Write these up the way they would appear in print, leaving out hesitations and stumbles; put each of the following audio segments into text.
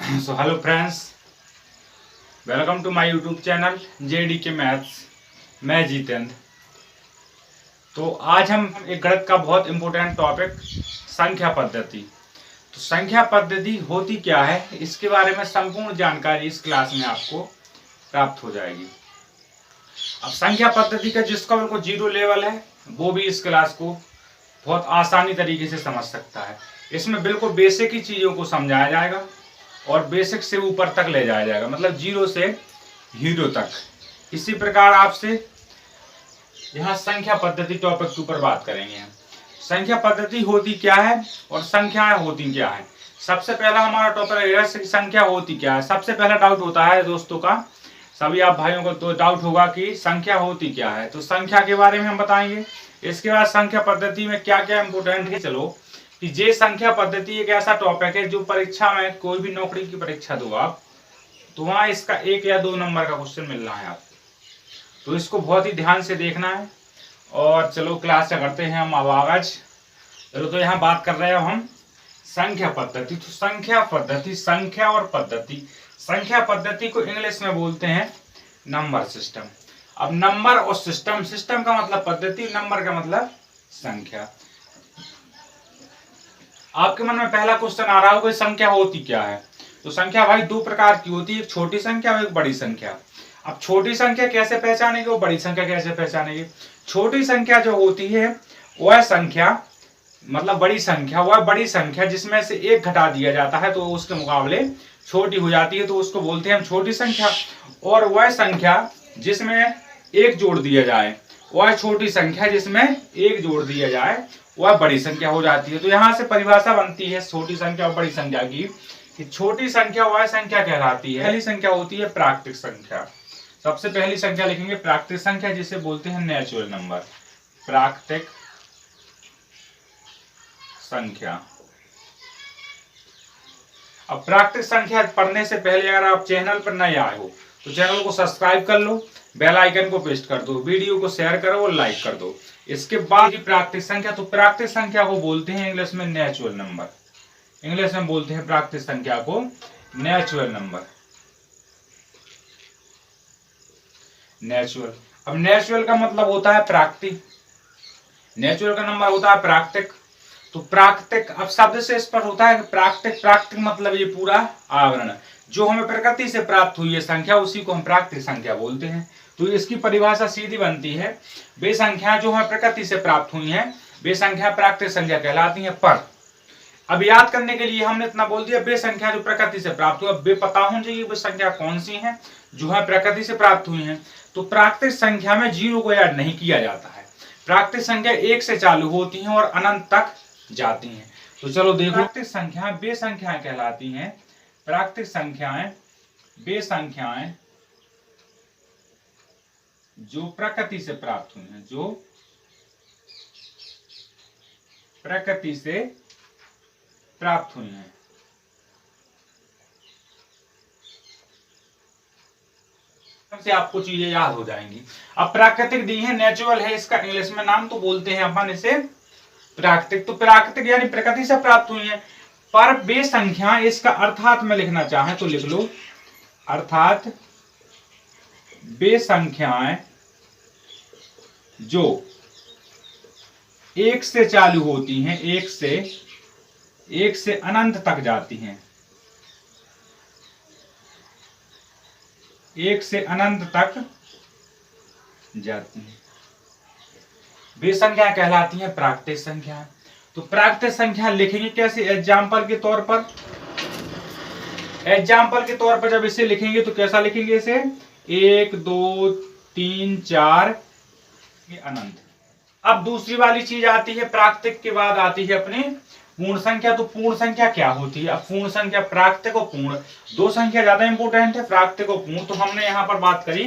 So hello friends, welcome to my YouTube channel JDK Maths। मैं जितेंद्र। तो आज हम एक गणित का बहुत इम्पोर्टेंट टॉपिक संख्या पद्धति। तो संख्या पद्धति होती क्या है, इसके बारे में संपूर्ण जानकारी इस क्लास में आपको प्राप्त हो जाएगी। अब संख्या पद्धति का जिसका बिल्कुल जीरो लेवल है वो भी इस क्लास को बहुत आसानी तरीके से समझ सकता है। इसमें बिल्कुल बेसिक ही चीज़ों को समझाया जाएगा और बेसिक से ऊपर तक ले जाया जाएगा, मतलब जीरो से हीरो तक। इसी प्रकार आपसे यहाँ संख्या पद्धति टॉपिक के ऊपर बात करेंगे। संख्या पद्धति होती क्या है और संख्याएं होती क्या है। सबसे पहला हमारा टॉपिक है संख्या होती क्या है। सबसे पहला डाउट होता है दोस्तों का, सभी आप भाइयों को तो डाउट होगा कि संख्या होती क्या है। तो संख्या के बारे में हम बताएंगे। इसके बाद संख्या पद्धति में क्या क्या इंपोर्टेंट है। चलो कि ये संख्या पद्धति एक ऐसा टॉपिक है जो परीक्षा में कोई भी नौकरी की परीक्षा दो आप, तो वहां इसका 1 या 2 नंबर का क्वेश्चन मिलना है आपको, तो इसको बहुत ही ध्यान से देखना है। और चलो क्लास करते हैं हम आगाज। चलो तो यहाँ बात कर रहे हैं हम संख्या पद्धति। तो संख्या पद्धति, संख्या और पद्धति, संख्या पद्धति को इंग्लिश में बोलते हैं नंबर सिस्टम। अब नंबर और सिस्टम, सिस्टम का मतलब पद्धति, नंबर का मतलब संख्या। आपके मन में पहला क्वेश्चन आ रहा होगा संख्या होती क्या है। तो संख्या भाई 2 प्रकार की होती है, एक छोटी संख्या और एक बड़ी संख्या। अब छोटी संख्या कैसे पहचानेंगे और बड़ी संख्या कैसे पहचानेंगे। छोटी संख्या जो होती है वह संख्या, मतलब बड़ी संख्या, वह बड़ी संख्या जिसमें से 1 घटा दिया जाता है तो उसके मुकाबले छोटी हो जाती है, तो उसको बोलते हैं हम छोटी संख्या। और वह संख्या जिसमें 1 जोड़ दिया जाए, वह छोटी संख्या जिसमें 1 जोड़ दिया जाए वह बड़ी संख्या हो जाती है। तो यहाँ से परिभाषा बनती है छोटी संख्या और बड़ी संख्या की, कि छोटी संख्या वह संख्या कहलाती है। पहली संख्या होती है प्राकृतिक संख्या। सबसे पहली संख्या लिखेंगे प्राकृतिक संख्या, जिसे बोलते हैं नेचुरल नंबर। प्राकृतिक संख्या। अब प्राकृतिक संख्या पढ़ने से पहले अगर आप चैनल पर नए आए हो तो चैनल को सब्सक्राइब कर लो, बेल आइकन को प्रेस कर दो, वीडियो को शेयर करो और लाइक कर दो। इसके बाद प्राकृतिक संख्या, तो प्राकृतिक संख्या को बोलते हैं इंग्लिश में नेचुरल नंबर। इंग्लिश में बोलते हैं प्राकृतिक संख्या को नेचुरल नंबर। नेचुरल, अब नेचुरल का मतलब होता है प्राकृतिक, नेचुरल का नंबर होता है प्राकृतिक। तो प्राकृतिक, अब शब्द से इस पर होता है प्राकृतिक। प्राकृतिक मतलब ये पूरा आवरण जो हमें प्रकृति से प्राप्त हुई है संख्या, उसी को हम प्राकृतिक संख्या बोलते हैं। तो इसकी परिभाषा सीधी बनती है, वे संख्याएं जो हमें प्रकृति से प्राप्त हुई हैं वे संख्या प्राकृतिक संख्या कहलाती हैं। पर अब याद करने के लिए हमने इतना बोल दिया, वे संख्या जो प्रकृति से प्राप्त हुई, अब वे पता होनी चाहिए वे संख्या कौन सी हैं जो है प्रकृति से प्राप्त हुई हैं। तो प्राकृतिक संख्या में 0 को ऐड नहीं किया जाता है। प्राकृतिक संख्या 1 से चालू होती हैं और अनंत तक जाती हैं। तो चलो देखो, प्राकृतिक संख्याएं वे संख्याएं कहलाती हैं, प्राकृतिक संख्याएं वे संख्याएं जो प्रकृति से प्राप्त हुई हैं, जो प्रकृति से प्राप्त हुई हैं। से आपको चीजें याद हो जाएंगी। अब प्राकृतिक दी है, नेचुरल है इसका इंग्लिश में नाम, तो बोलते हैं अपन इसे प्राकृतिक। तो प्राकृतिक यानी प्रकृति से प्राप्त हुई है। पर वे संख्या, इसका अर्थात में लिखना चाहें तो लिख लो, अर्थात वे संख्याएं जो 1 से चालू होती हैं, 1 से अनंत तक जाती हैं, 1 से अनंत तक जाती हैं, वे संख्या कहलाती हैं प्राकृतिक संख्या। तो प्राकृतिक संख्या लिखेंगे कैसे, एग्जाम्पल के तौर पर। एग्जाम्पल के तौर पर जब इसे लिखेंगे तो कैसा लिखेंगे इसे, 1 2 3 4 अनंत। अब दूसरी वाली चीज आती है, प्राकृतिक के बाद आती है अपनी पूर्ण संख्या। तो पूर्ण संख्या क्या होती है। अब पूर्ण संख्या, प्राकृतिक और पूर्ण, 2 संख्या ज्यादा इंपॉर्टेंट है, प्राकृतिक और पूर्ण। तो हमने यहाँ पर बात करी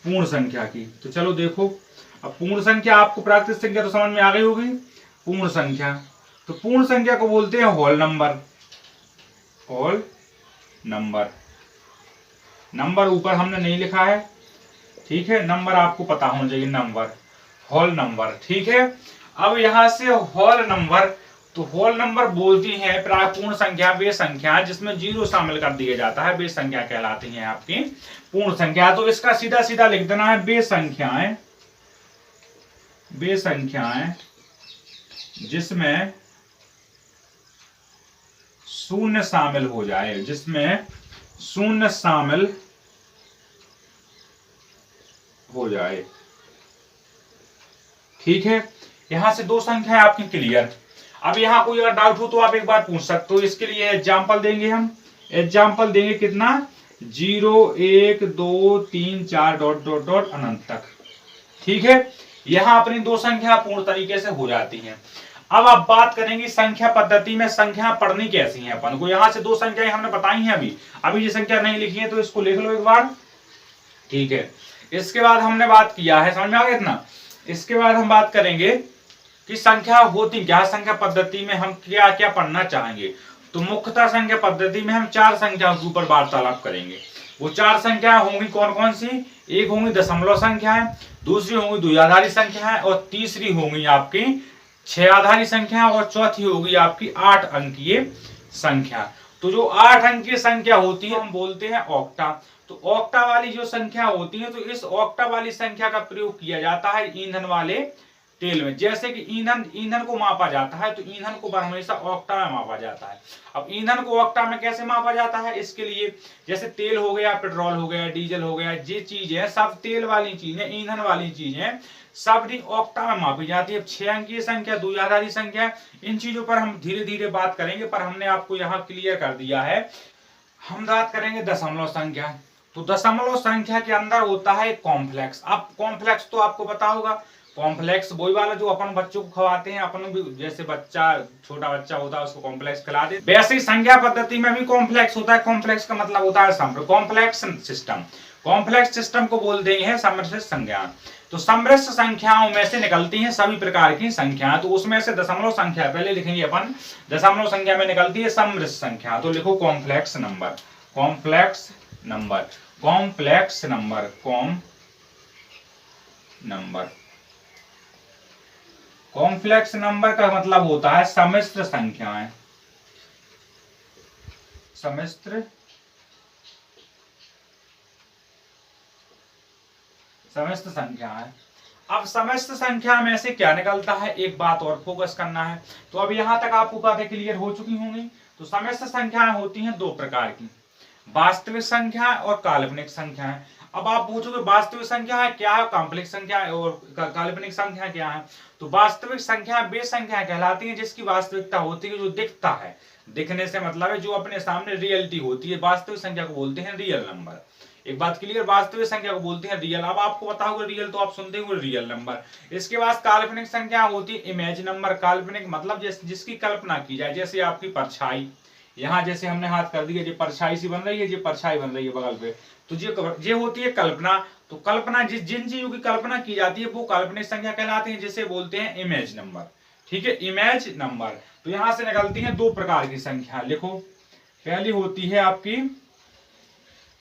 पूर्ण संख्या की। तो चलो देखो, अब पूर्ण संख्या आपको प्राकृतिक संख्या तो समझ में आ गई होगी। पूर्ण संख्या, तो पूर्ण संख्या को बोलते हैं whole number. Whole number, number ऊपर हमने नहीं लिखा है, ठीक है, नंबर आपको पता होना चाहिए, नंबर, होल नंबर, ठीक है। अब यहां से होल नंबर, तो होल नंबर बोलती हैं पूर्ण संख्या वे संख्या जिसमें जीरो शामिल कर दिया जाता है, वे संख्या कहलाती हैं आपकी पूर्ण संख्या। तो इसका सीधा सीधा लिख देना है वे संख्याएं जिसमें शून्य शामिल हो जाए, जिसमें शून्य शामिल हो जाए। ठीक है, यहां से दो संख्याएं आपकी क्लियर। अब यहां कोई अगर डाउट हो तो आप एक बार पूछ सकते हो। इसके लिए एग्जाम्पल देंगे हम, एग्जाम्पल देंगे कितना 0 1 2 3 4 डॉट डॉट डॉट अनंत तक। ठीक है, यहां अपनी दो संख्या पूर्ण तरीके से हो जाती हैं। अब आप बात करेंगे संख्या पद्धति में संख्या पढ़नी कैसी है अपन को। यहां से दो संख्याएं हमने बताई हैं, अभी ये संख्या नहीं लिखी है तो इसको लिख लो एक बार। ठीक है, इसके बाद हमने बात किया है, समझ में आ गया इतना। इसके बाद हम बात करेंगे कि संख्या होती क्या, संख्या पद्धति में हम क्या क्या पढ़ना चाहेंगे। तो मुख्यतः संख्या पद्धति में हम चार संख्याओं के ऊपर वार्तालाप करेंगे। वो चार संख्याएं होंगी कौन कौन सी, एक होंगी दशमलव संख्याएं, दूसरी होंगी द्विआधारी संख्याएं, और तीसरी होंगी आपकी 6 आधारी संख्या, और चौथी होगी आपकी 8 अंकीय संख्या। तो जो 8 अंकीय संख्या होती है हम बोलते हैं ऑक्टा। तो ऑक्टा वाली जो संख्या होती है, तो इस ऑक्टा वाली संख्या का प्रयोग किया जाता है ईंधन वाले तेल में। जैसे कि ईंधन को मापा जाता है, तो ईंधन को हमेशा ऑक्टा में मापा जाता है। अब ईंधन को ऑक्टा में कैसे मापा जाता है, इसके लिए जैसे तेल हो गया, पेट्रोल हो गया, डीजल हो गया, ये चीजें सब तेल वाली चीजें, ईंधन वाली चीजें सब ऑक्टा में मापी जाती है। 6 अंकीय संख्या, द्विआधारी संख्या, इन चीजों पर हम धीरे धीरे बात करेंगे, पर हमने आपको यहाँ क्लियर कर दिया है। हम बात करेंगे दशमलव संख्या। तो दशमलव संख्या के अंदर होता है कॉम्प्लेक्स। अब कॉम्प्लेक्स तो आपको पता होगा, कॉम्प्लेक्स वही वाला जो अपन बच्चों को खवाते हैं, अपन भी जैसे बच्चा छोटा बच्चा होता है उसको कॉम्प्लेक्स खिलाते, वैसे ही संख्या पद्धति में भी कॉम्प्लेक्स होता है। कॉम्प्लेक्स का मतलब होता है कॉम्प्लेक्स सिस्टम। कॉम्प्लेक्स सिस्टम को बोलते हैं सम्मिश्र संख्या। तो सम्मिश्र संख्याओं में से निकलती हैं सभी प्रकार की संख्याएं। तो उसमें से दशमलव संख्या पहले लिखेंगे अपन, दशमलव संख्या में निकलती है सम्मिश्र संख्या। तो लिखो complex number, complex number, complex number, complex number का मतलब होता है सम्मिश्र संख्याएं, सम्मिश्र संख्याएं। अब सम्मिश्र संख्या में से क्या निकलता है, एक बात और फोकस करना है। तो अब यहां तक आपको बातें क्लियर हो चुकी होंगी। तो सम्मिश्र संख्याएं होती हैं दो प्रकार की, वास्तविक संख्या और काल्पनिक संख्याएं। अब आप पूछोगे वास्तविक संख्या है क्या है, काल्पनिक संख्या और काल्पनिक संख्या क्या है। तो वास्तविक संख्या वे संख्या कहलाती है जिसकी वास्तविकता होती है, जो दिखता है, दिखने से मतलब है जो अपने सामने रियलिटी होती है। वास्तविक संख्या को बोलते हैं रियल नंबर। एक बात क्लियर, वास्तविक संख्या को बोलते हैं रियल। अब आपको पता होगा रियल, तो आप सुनते होंगे रियल नंबर। इसके बाद काल्पनिक संख्या होती है इमेज नंबर। काल्पनिक मतलब जिसकी कल्पना की जाए, जैसे आपकी परछाई, यहाँ जैसे हमने हाथ कर दिया, ये परछाई सी बन रही है, ये परछाई बन रही है बगल पे, तो ये होती है कल्पना। तो कल्पना जिन चीजों की कल्पना की जाती है वो काल्पनिक संख्या कहलाती है, जिसे बोलते हैं इमेज नंबर। ठीक है, इमेज नंबर। तो यहां से निकलती है दो प्रकार की संख्या, लिखो। पहली होती है आपकी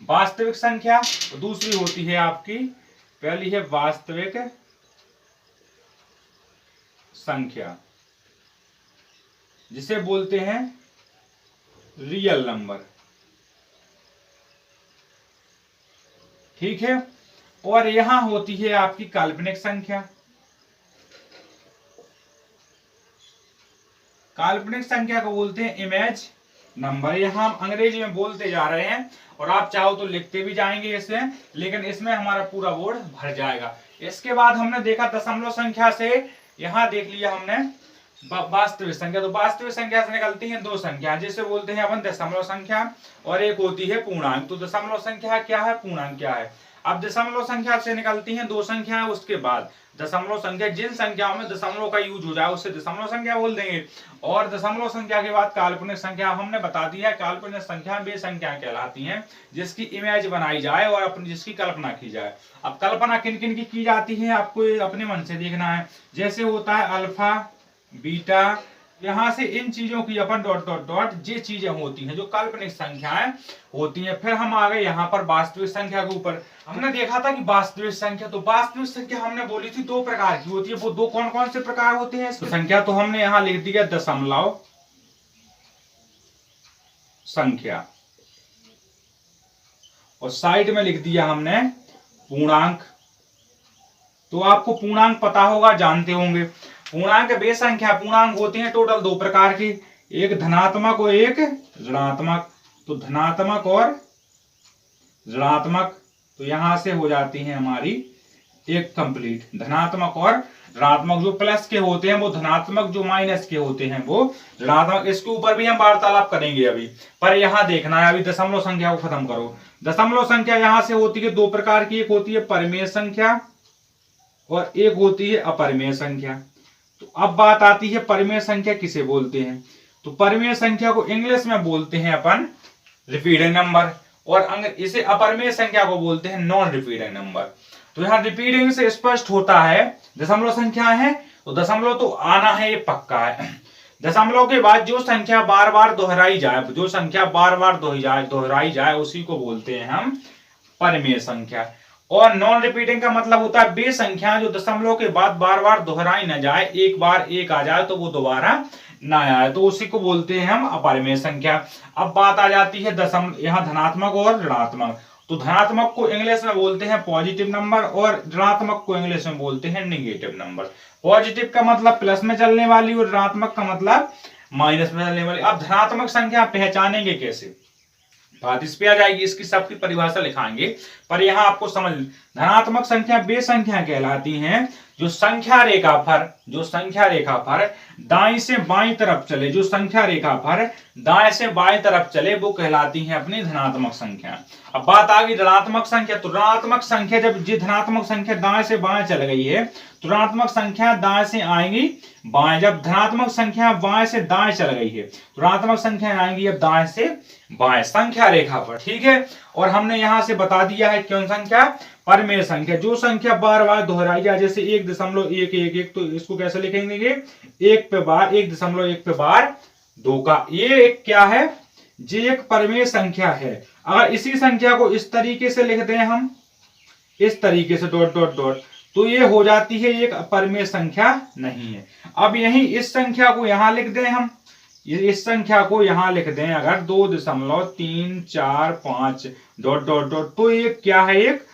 वास्तविक संख्या, तो दूसरी होती है आपकी, पहली है वास्तविक संख्या, जिसे बोलते हैं रियल नंबर। ठीक है, और यहां होती है आपकी काल्पनिक संख्या। काल्पनिक संख्या को बोलते हैं इमेज नंबर। यहां हम अंग्रेजी में बोलते जा रहे हैं और आप चाहो तो लिखते भी जाएंगे इसे, लेकिन इसमें हमारा पूरा बोर्ड भर जाएगा। इसके बाद हमने देखा दशमलव संख्या से, यहां देख लिया हमने वास्तविक संख्या। तो वास्तविक संख्या से निकलती हैं दो संख्या, जिसे बोलते हैं अपन दशमलव संख्या, और एक होती है पूर्णांक। तो दशमलव संख्या क्या है, पूर्णांक क्या है। अब दशमलव संख्या से निकलती हैं दो संख्याएं, उसके बाद दशमलव संख्या, जिन संख्याओं में दशमलव का यूज हो जाए उसे दशमलव संख्या बोल देंगे। और दशमलव संख्या के बाद काल्पनिक संख्या, हमने बता दिया काल्पनिक संख्या वे संख्याएं कहलाती हैं जिसकी इमेज बनाई जाए और अपनी जिसकी कल्पना की जाए। अब कल्पना किन किन की जाती है आपको अपने मन से देखना है। जैसे होता है अल्फा, बीटा, यहां से इन चीजों की अपन डॉट डॉट डॉट ये चीजें होती हैं जो काल्पनिक संख्याएं होती हैं। फिर हम आ गए यहाँ पर वास्तविक संख्या के ऊपर। हमने देखा था कि वास्तविक संख्या, तो वास्तविक संख्या हमने बोली थी दो प्रकार की होती है। वो दो कौन कौन से प्रकार होते हैं इसकी संख्या? तो हमने यहाँ लिख दिया दशमलव संख्या, और साइड में लिख दिया हमने पूर्णांक। तो आपको पूर्णांक पता होगा, जानते होंगे। पूर्णांक वे संख्या, पूर्णांक होते हैं टोटल दो प्रकार की, एक धनात्मक और एक ऋणात्मक। तो धनात्मक और ऋणात्मक, तो यहां से हो जाती है हमारी एक कंप्लीट। धनात्मक और ऋणात्मक, जो प्लस के होते हैं वो धनात्मक, जो माइनस के होते हैं वो ऋणात्मक। इसके ऊपर भी हम वार्तालाप करेंगे अभी, पर यहाँ देखना है अभी दशमलव संख्या को खत्म करो। दशमलव संख्या यहां से होती है दो प्रकार की, एक होती है परिमेय संख्या और एक होती है अपरिमेय संख्या। तो अब बात आती है परिमेय संख्या किसे बोलते हैं? तो परिमेय संख्या को इंग्लिश में बोलते हैं अपन रिपीटेड नंबर, और इसे अपरिमेय संख्या को बोलते हैं नॉन रिपीटेड नंबर। तो यहाँ रिपीटिंग से स्पष्ट होता है दशमलव संख्या है तो दशमलव तो आना है, ये पक्का है। दशमलव के बाद जो संख्या बार बार दोहराई जाए, जो संख्या बार बार दोहराई जाए उसी को बोलते हैं हम परिमेय संख्या। और नॉन रिपीटिंग का मतलब होता है वे संख्या जो दशमलव के बाद बार बार दोहराई न जाए, एक बार एक आ जाए तो वो दोबारा ना आए, तो उसी को बोलते हैं हम अपरिमेय संख्या। अब बात आ जाती है यहाँ धनात्मक और ऋणात्मक। तो धनात्मक को इंग्लिश में बोलते हैं पॉजिटिव नंबर और ऋणात्मक को इंग्लिश में बोलते हैं निगेटिव नंबर। पॉजिटिव का मतलब प्लस में चलने वाली और ऋणात्मक का मतलब माइनस में चलने वाली। अब धनात्मक संख्या पहचानेंगे कैसे, बात इस पे आ जाएगी, इसकी सबकी परिभाषा लिखाएंगे। पर यहां आपको समझ, धनात्मक संख्या वे संख्या कहलाती हैं जो संख्या रेखा पर दाईं से बाईं तरफ चले, जो संख्या रेखा पर दाएं से बाएं तरफ चले वो कहलाती हैं अपनी धनात्मक संख्या। अब बात आ गई ऋणात्मक संख्या। तो ऋणात्मक संख्या जब जी धनात्मक संख्या दाएं से बाएं चल गई है तो ऋणात्मक संख्या दाएं से आएंगी बाएं। जब धनात्मक संख्या बाएं से दाएं चल गई है तो ऋणात्मक संख्या आएंगी अब दाएं से बाएं संख्या रेखा पर, ठीक है। और हमने यहां से बता दिया है कौन संख्या, परिमेय संख्या, जो संख्या बार बार दोहराई जाए, जैसे 1.111, तो इसको कैसे लिखेंगे, 1 पे बार 2 का, ये एक क्या है, ये एक परिमेय संख्या है। अगर इसी संख्या को इस तरीके से लिख दें हम, इस तरीके से डॉट डॉट डॉट, तो ये हो जाती है एक अपरिमेय संख्या नहीं है। अब यही इस संख्या को यहां लिख दें हम, इस संख्या को यहां लिख दें अगर 2.345 डॉट डॉट डॉट, तो ये क्या है, एक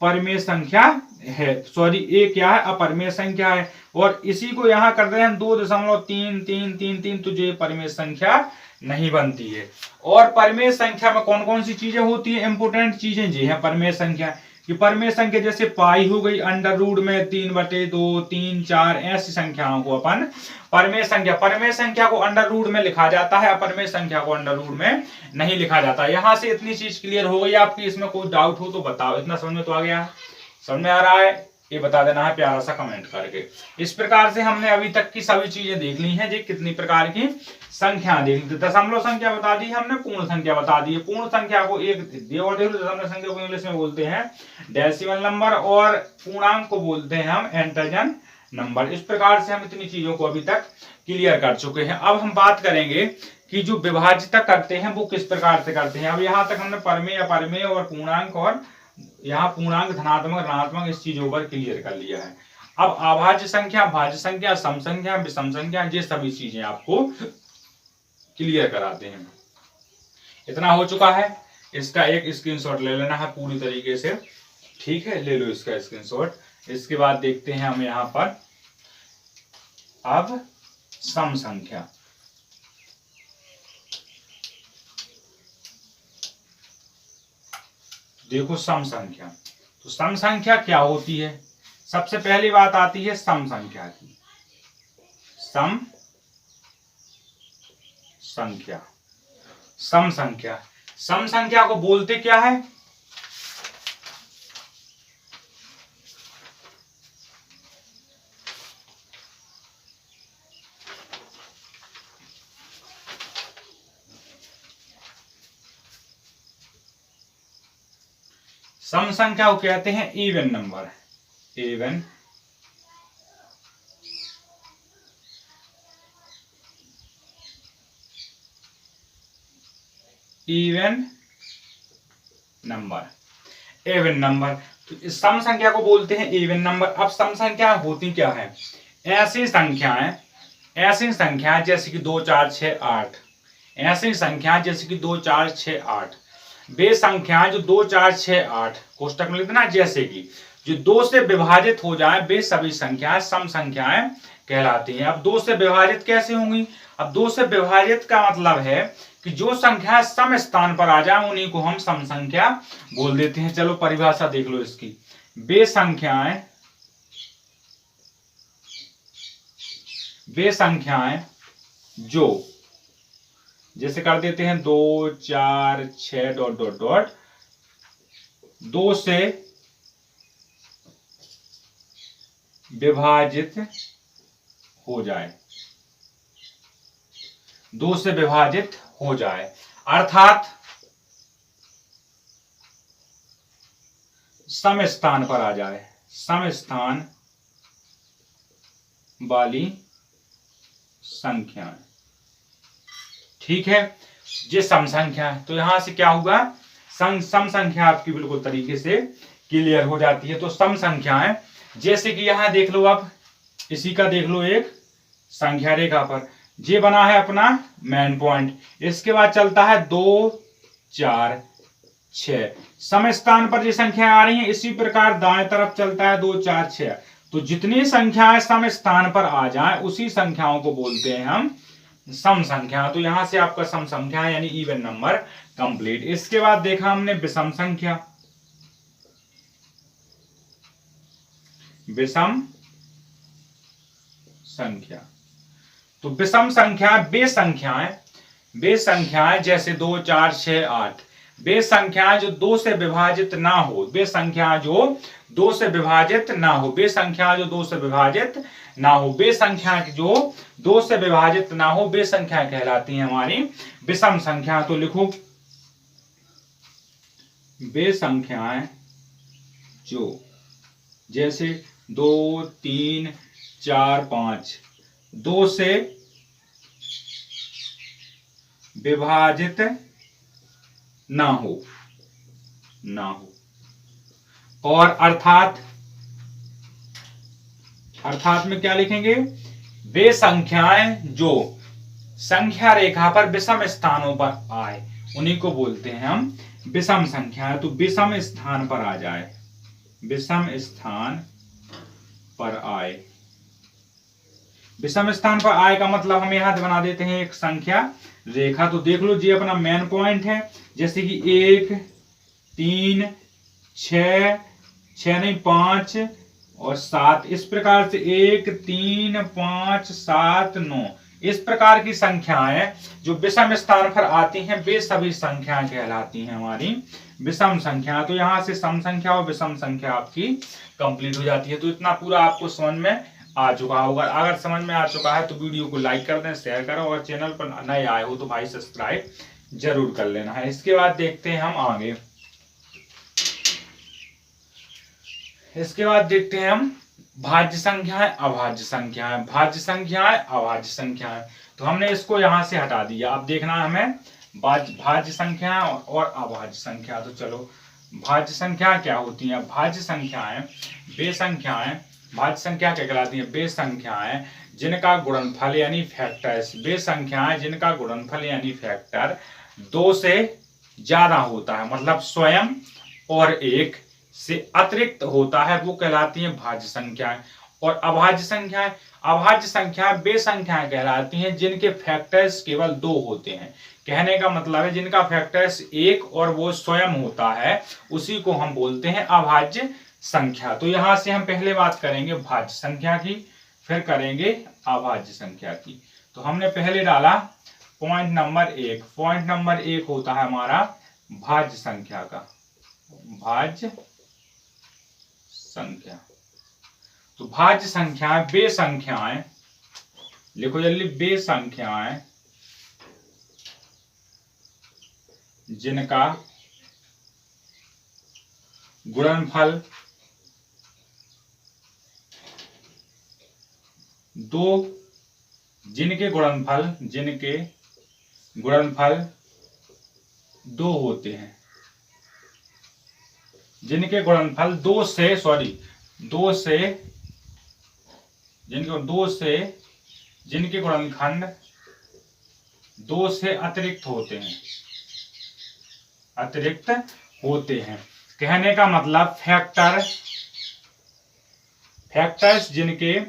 परिमेय संख्या है, सॉरी ये क्या है, अपरिमेय संख्या है। और इसी को यहां कर दें हम 2.3333, तो ये परिमेय संख्या नहीं बनती है। और परिमेय संख्या में कौन कौन सी चीजें होती है, इंपोर्टेंट चीजें ये है परिमेय संख्या कि परिमेय संख्या जैसे पाई हो गई, अंडर रूट में 3/2, 3, 4, ऐसी संख्याओं को अपन परिमेय संख्या को अंडर रूट में लिखा जाता है, अपरिमेय संख्या को अंडर रूट में नहीं लिखा जाता। यहां से इतनी चीज क्लियर हो गई आपकी, इसमें कोई डाउट हो तो बताओ। इतना समझ में तो आ गया, समझ में आ रहा है, ये बता देना है प्यारा सा कमेंट करके। इस प्रकार से हमने अभी तक की सभी चीजें देख ली हैं, जी कितनी प्रकार की संख्या देख ली, दशमलव संख्या बता दी हमने, पूर्ण संख्या बता दी है। पूर्ण संख्या को एक दशमलव संख्या को इंग्लिश में बोलते हैं डेसिमल नंबर, और पूर्णांक को बोलते हैं हम इंटीजर नंबर। इस प्रकार से हम इतनी चीजों को अभी तक क्लियर कर चुके हैं। अब हम बात करेंगे कि जो विभाज्यता करते हैं वो किस प्रकार से करते हैं। अब यहाँ तक हमने परिमेय, अपरिमेय और पूर्णांक, और यहाँ पूर्णांक, धनात्मक, ऋणात्मक, इस चीजों पर क्लियर कर लिया है। अब अभाज्य संख्या, भाज्य संख्या, सम संख्या, विषम संख्या, ये सभी चीजें आपको क्लियर कराते हैं। इतना हो चुका है, इसका एक स्क्रीनशॉट ले लेना है पूरी तरीके से, ठीक है, ले लो इसका स्क्रीनशॉट। इसके बाद देखते हैं हम यहाँ पर अब सम संख्या। देखो सम संख्या, तो सम संख्या क्या होती है, सबसे पहली बात आती है सम संख्या की। सम संख्या, सम संख्या, सम संख्या को बोलते क्या है, सम संख्या को कहते हैं even number, even even number. Even number, तो इस सम संख्या को बोलते हैं इवन नंबर। अब सम संख्या होती क्या है? ऐसी संख्याएं जैसे कि 2 4 6 8, ऐसी संख्या जैसे कि 2 4 6 8, वे संख्याएं जो 2 4 6 8 कोष्टक में लिख देना, जैसे कि जो 2 से विभाजित हो जाए वे सभी संख्याएं सम संख्याएं कहलाती हैं। अब 2 से विभाजित कैसे होंगी? अब 2 से विभाजित का मतलब है कि जो संख्या सम स्थान पर आ जाए उन्हीं को हम सम संख्या बोल देते हैं। चलो परिभाषा देख लो इसकी। वे संख्याएं जो, जैसे कर देते हैं 2 4 6 डॉट डॉट डॉट, 2 से विभाजित हो जाए, 2 से विभाजित हो जाए, अर्थात सम स्थान पर आ जाए, सम स्थान वाली संख्या। ठीक है, ये सम संख्या है। तो यहां से क्या हुआ? सम संख्या आपकी बिल्कुल तरीके से क्लियर हो जाती है। तो सम संख्याएं, जैसे कि यहां देख लो, अब इसी का देख लो, एक संख्या रेखा पर ये बना है अपना मेन पॉइंट, इसके बाद चलता है 2 4 6, सम स्थान पर ये संख्याएं आ रही हैं। इसी प्रकार दाएं तरफ चलता है 2 4 6। तो जितनी संख्याएं सम स्थान पर आ जाएं उसी संख्याओं को बोलते हैं हम सम संख्या। तो यहां से आपका सम संख्या यानी इवन नंबर कंप्लीट। इसके बाद देखा हमने विषम संख्या। विषम संख्या, तो विषम संख्या वे संख्याएं जैसे 2 4 6 8, वे संख्याएं जो 2 से विभाजित ना हो, वे संख्याएं जो 2 से विभाजित ना हो, वे संख्याएं जो 2 से विभाजित ना हो, वे संख्याएं जो 2 से विभाजित ना हो, वे संख्याएं कहलाती हैं हमारी विषम संख्या। तो लिखो, वे संख्याएं जो, जैसे 2 3 4 5, 2 से विभाजित ना हो, और अर्थात में क्या लिखेंगे? वे संख्याएं जो संख्या रेखा पर विषम स्थानों पर आए उन्हीं को बोलते हैं हम विषम संख्या। तो विषम स्थान पर आ जाए, विषम स्थान पर आए, विषम स्थान पर आए का मतलब हम यहां बना देते हैं एक संख्या रेखा। तो देख लो, ये अपना मेन पॉइंट है, जैसे कि 1 3 6 6 नहीं 5 और 7, इस प्रकार से 1 3 5 7 9, इस प्रकार की संख्याएं जो विषम स्थान पर आती हैं वे सभी संख्याएं कहलाती हैं हमारी विषम संख्या। तो यहां से सम संख्या और विषम संख्या आपकी कंप्लीट हो जाती है। तो इतना पूरा आपको समझ में आ चुका होगा। अगर समझ में आ चुका है तो वीडियो को लाइक कर दें, शेयर करें, और चैनल पर नए आए हो तो भाई सब्सक्राइब जरूर कर लेना है। इसके बाद देखते हैं हम आगे, इसके बाद देखते हैं हम भाज्य संख्याएं, अभाज्य संख्याएं, भाज्य संख्याएं, अभाज्य संख्याएं। तो हमने इसको यहां से हटा दिया। अब देखना है हमें भाज्य संख्या और अभाज्य संख्या। तो चलो, भाज्य संख्या क्या होती है? भाज्य संख्याएं वे संख्याएं, भाज्य संख्या क्या कहलाती है? वे संख्याएं जिनका गुणनफल यानी फैक्टर्स, वे संख्याएं जिनका गुणनफल यानी फैक्टर 2 से ज्यादा होता है, मतलब स्वयं और 1 से अतिरिक्त होता है, वो कहलाती हैं भाज्य संख्याएं। और अभाज्य संख्याएं वे संख्याएं कहलाती हैं जिनके फैक्टर्स केवल 2 होते हैं। कहने का मतलब है जिनका फैक्टर्स 1 और वो स्वयं होता है, उसी को हम बोलते हैं अभाज्य संख्या। तो यहां से हम पहले बात करेंगे भाज्य संख्या की, फिर करेंगे अभाज्य संख्या की। तो हमने पहले डाला पॉइंट नंबर 1। पॉइंट नंबर 1 होता है हमारा भाज्य संख्या का, भाज्य संख्या। तो भाज्य संख्याएं वे संख्याएं, लिखो जल्दी, वे संख्याएं जिनका गुणनफल 2, जिनके गुणनफल 2 होते हैं, जिनके गुणनफल 2 से जिनके गुणनखंड 2 से अतिरिक्त होते हैं। कहने का मतलब फैक्टर्स जिनके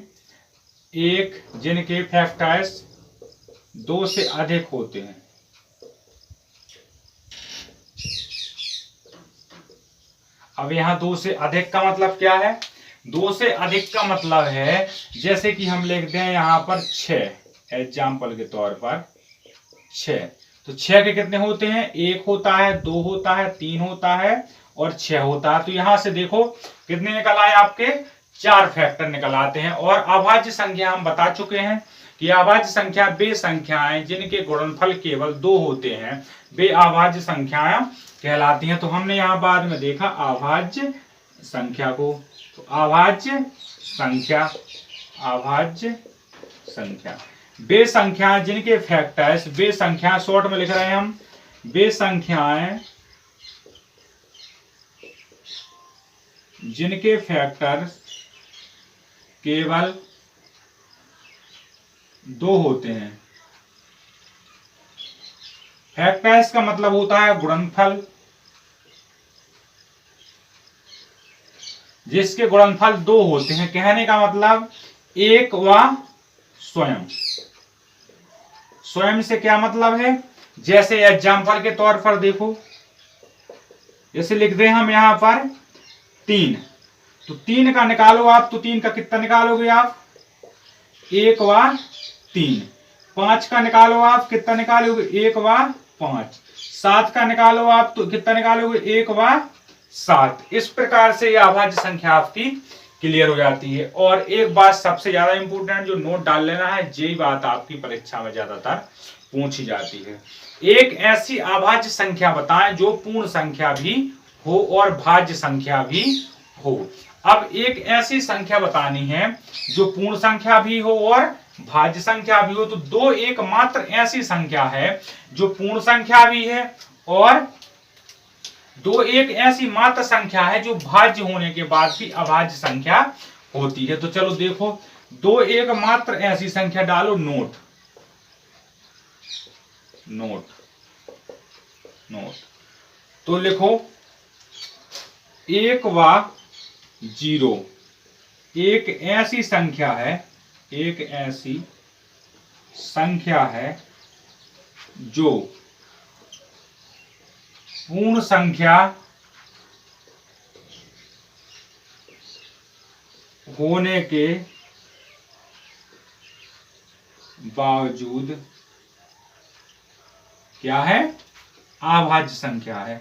फैक्टर्स 2 से अधिक होते हैं। अब यहाँ 2 से अधिक का मतलब क्या है? 2 से अधिक का मतलब है जैसे कि हम लिखते हैं यहाँ पर 6, एग्जाम्पल के तौर पर 6, तो 6 के कितने होते हैं? 1 होता है, 2 होता है, 3 होता है और 6 होता है। तो यहां से देखो कितने निकल आए आपके? 4 फैक्टर निकल आते हैं। और अभाज्य संख्या हम बता चुके हैं कि अभाज्य संख्या वे संख्याएं जिनके गुणनफल केवल 2 होते हैं, वे अभाज्य संख्याएं कहलाती हैं। तो हमने यहाँ बाद में देखा अभाज्य संख्या को। तो अभाज्य संख्या वे संख्याएं जिनके फैक्टर्स, वे संख्याएं शॉर्ट में लिख रहे हैं हम, वे संख्याएं जिनके फैक्टर्स केवल 2 होते हैं। फैक्टर्स का मतलब होता है गुणनफल, जिसके गुणनफल 2 होते हैं। कहने का मतलब एक व स्वयं से क्या मतलब है? जैसे एग्जाम्पल के तौर पर देखो, जैसे लिख दें हम यहां पर 3, तो 3 का निकालो आप, तो 3 का कितना निकालोगे आप? 1 व 3। 5 का निकालो आप, कितना निकालोगे? 1 व 5। 7 का निकालो आप, तो कितना निकालोगे? 1 व 7। इस प्रकार से यह अभाज्य संख्या आपकी क्लियर हो जाती है। और एक बात सबसे ज्यादा इंपॉर्टेंट जो नोट डाल लेना है, यही बात आपकी परीक्षा में ज्यादातर पूछी जाती है। एक ऐसी अभाज्य संख्या बताएं जो पूर्ण संख्या भी हो और भाज्य संख्या भी हो। अब एक ऐसी संख्या बतानी है जो पूर्ण संख्या भी हो और भाज्य संख्या भी हो। तो 2 एकमात्र ऐसी संख्या है जो पूर्ण संख्या भी है और 2 एक ऐसी मात्र संख्या है जो भाज्य होने के बाद भी अभाज्य संख्या होती है। तो चलो देखो, 2 एकमात्र ऐसी संख्या डालो, नोट। तो लिखो 1 व 0 एक ऐसी संख्या है जो पूर्ण संख्या होने के बावजूद क्या है? अभाज्य संख्या है।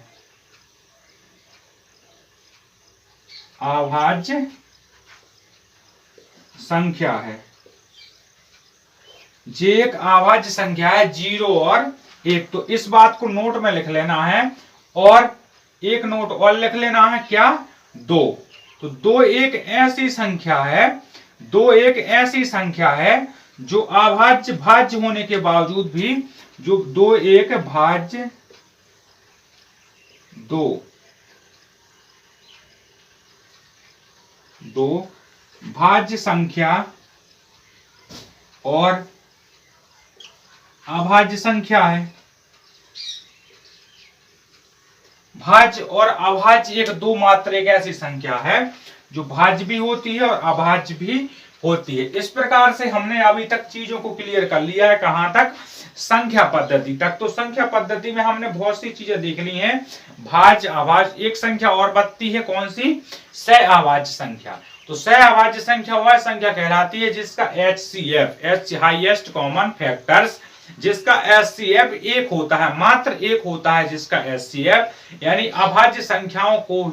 अभाज्य संख्या है। जे एक अभाज्य संख्या है 0 और 1। तो इस बात को नोट में लिख लेना है। और एक नोट और लिख लेना है, क्या? 2। तो 2 एक ऐसी संख्या है जो अभाज्य भाज्य होने के बावजूद भी, जो 2 एक भाज्य संख्या और अभाज्य संख्या है। भाज्य और अभाज्य एक 2 मात्र एक ऐसी संख्या है जो भाज्य भी होती है और अभाज्य भी होती है। इस प्रकार से हमने अभी तक चीजों को क्लियर कर लिया है। कहां तक? संख्या पद्धति तक। तो संख्या पद्धति में हमने बहुत सी चीजें देख ली हैं, भाज्य अभाज्य। एक संख्या और बनती है, कौन सी? सहअभाज्य संख्या। तो सहअभाज्य संख्या वह संख्या कहलाती है जिसका HCF हाईएस्ट कॉमन फैक्टर्स, जिसका HCF 1 होता है, मात्र 1 होता है जिसका HCF, यानी अभाज्य संख्याओं को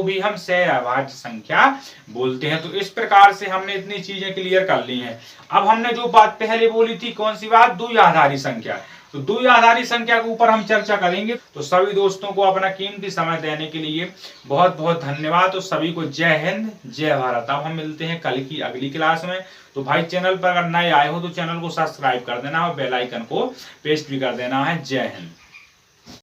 भी हम सहअभाज्य संख्या बोलते हैं। तो इस प्रकार से हमने इतनी चीजें क्लियर कर ली हैं। अब हमने जो बात पहले बोली थी, कौन सी बात? द्विआधारी संख्या। तो द्विआधारी संख्या के ऊपर हम चर्चा करेंगे। तो सभी दोस्तों को अपना कीमती समय देने के लिए बहुत बहुत धन्यवाद। तो सभी को जय हिंद जय भारत। अब हम मिलते हैं कल की अगली क्लास में। तो भाई चैनल पर अगर नए आए हो तो चैनल को सब्सक्राइब कर देना और बेल आइकन को प्रेस भी कर देना है। जय हिंद।